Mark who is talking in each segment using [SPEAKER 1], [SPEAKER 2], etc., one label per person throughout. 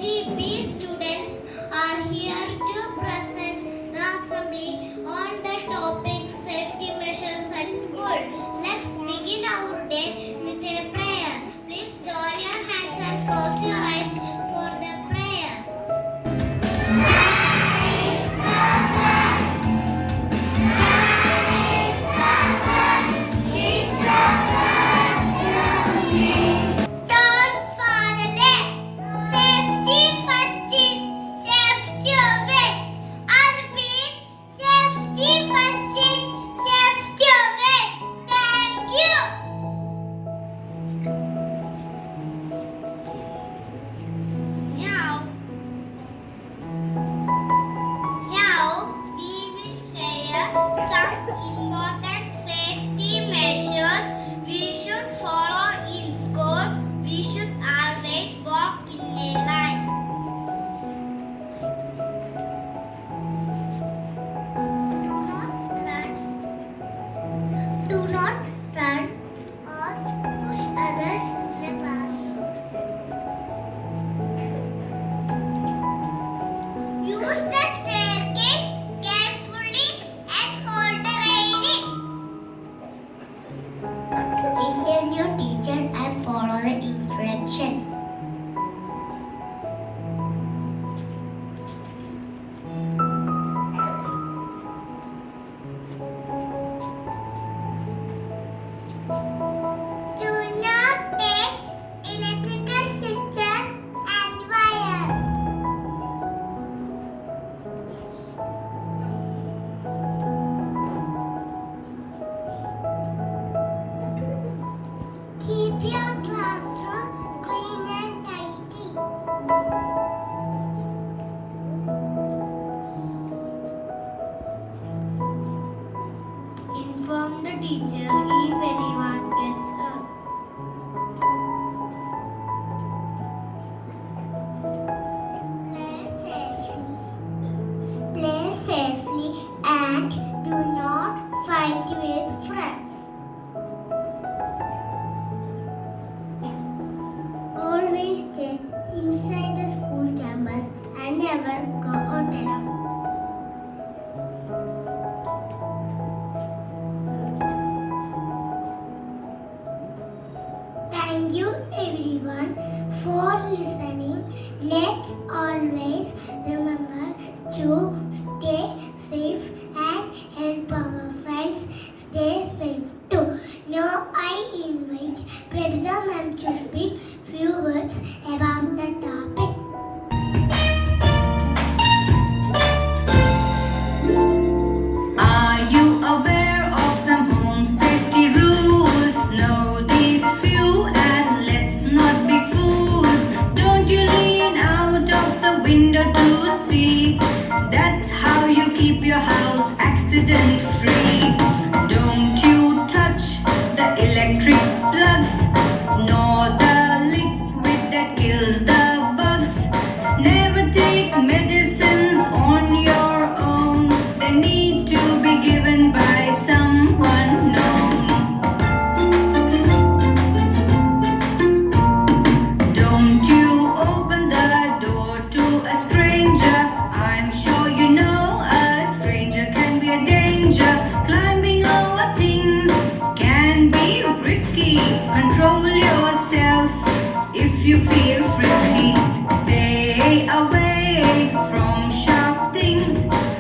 [SPEAKER 1] UKG students are here to present the assembly on the topic safety measures at school. Let's begin our day with a prayer. Please join your hands and close your eyes for the prayer. Don't fall away. Safety first is safety always. I repeat, safety first is safety always. Thank you. Now we will share some important safety measures we should follow in school. We should always walk in a line. Do not run or push others in the classroom. Use the staircase carefully and hold the railing. Listen your teacher and follow the instructions. Do not touch electrical switches and wires. Keep your classroom clean and tidy. Inform the teacher if anyone gets hurt. Play safely and do not fight with friends. Always stay inside the school campus and never go out alone. Thank you everyone for listening. Let's always remember to stay safe and help our friends stay safe too. Now I invite Prebita ma'am to speak few words about the topic.
[SPEAKER 2] Are you aware of some home safety rules? Know these few and let's not be fools. Don't you lean out of the window to see. That's how you keep your house accident free. Don't you touch the electric plugs, nor the liquid that kills the bugs. Never take medicines on your own. They need to be given by someone known. Don't you open the door to a stranger. I'm sure you know a stranger can be a danger. Climbing over things can be risky. Control yourself if you feel frisky. Stay away from sharp things.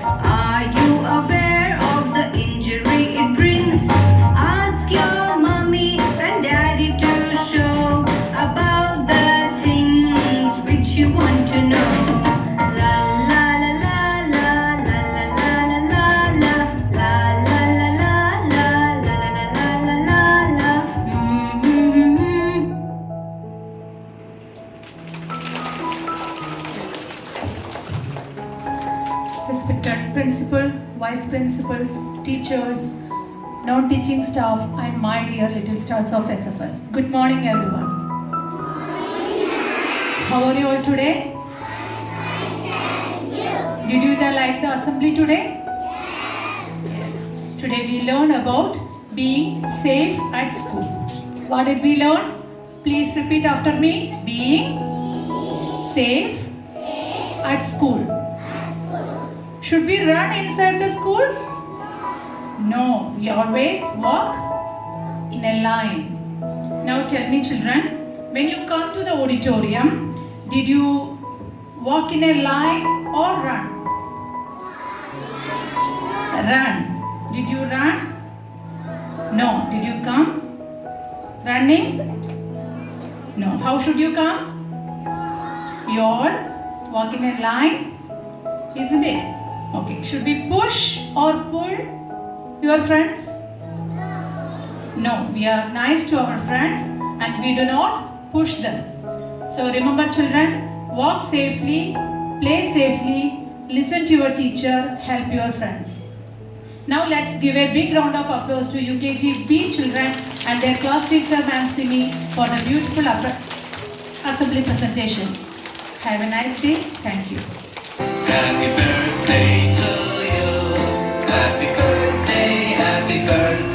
[SPEAKER 2] Are you aware of the injury it brings? Ask your mommy and daddy to show about the things which you want to know. La la la la la la la la la la la la la la la la la.
[SPEAKER 3] Respected principal, vice principals, teachers, non-teaching staff, and my dear little stars of SFS. Good morning, everyone. How are you all today? Did you like the assembly today? Yes. Today we learn about being safe at school. What did we learn? Please repeat after me. Being safe at school? Should we run inside the school? No, we always walk in a line. Now tell me children, when you come to the auditorium, did you walk in a line or run? Run. Did you run? No. Did you come running? No. How should you come? You all walk in a line, isn't it? Okay. Should we push or pull your friends? No. We are nice to our friends and we do not push them. So remember children, walk safely, play safely, listen to your teacher, help your friends. Now let's give a big round of applause to UKG B children and their class teacher Ma'am Simi for the beautiful assembly presentation. Have a nice day. Thank you.
[SPEAKER 4] Happy birthday to you. Happy birthday, happy birthday.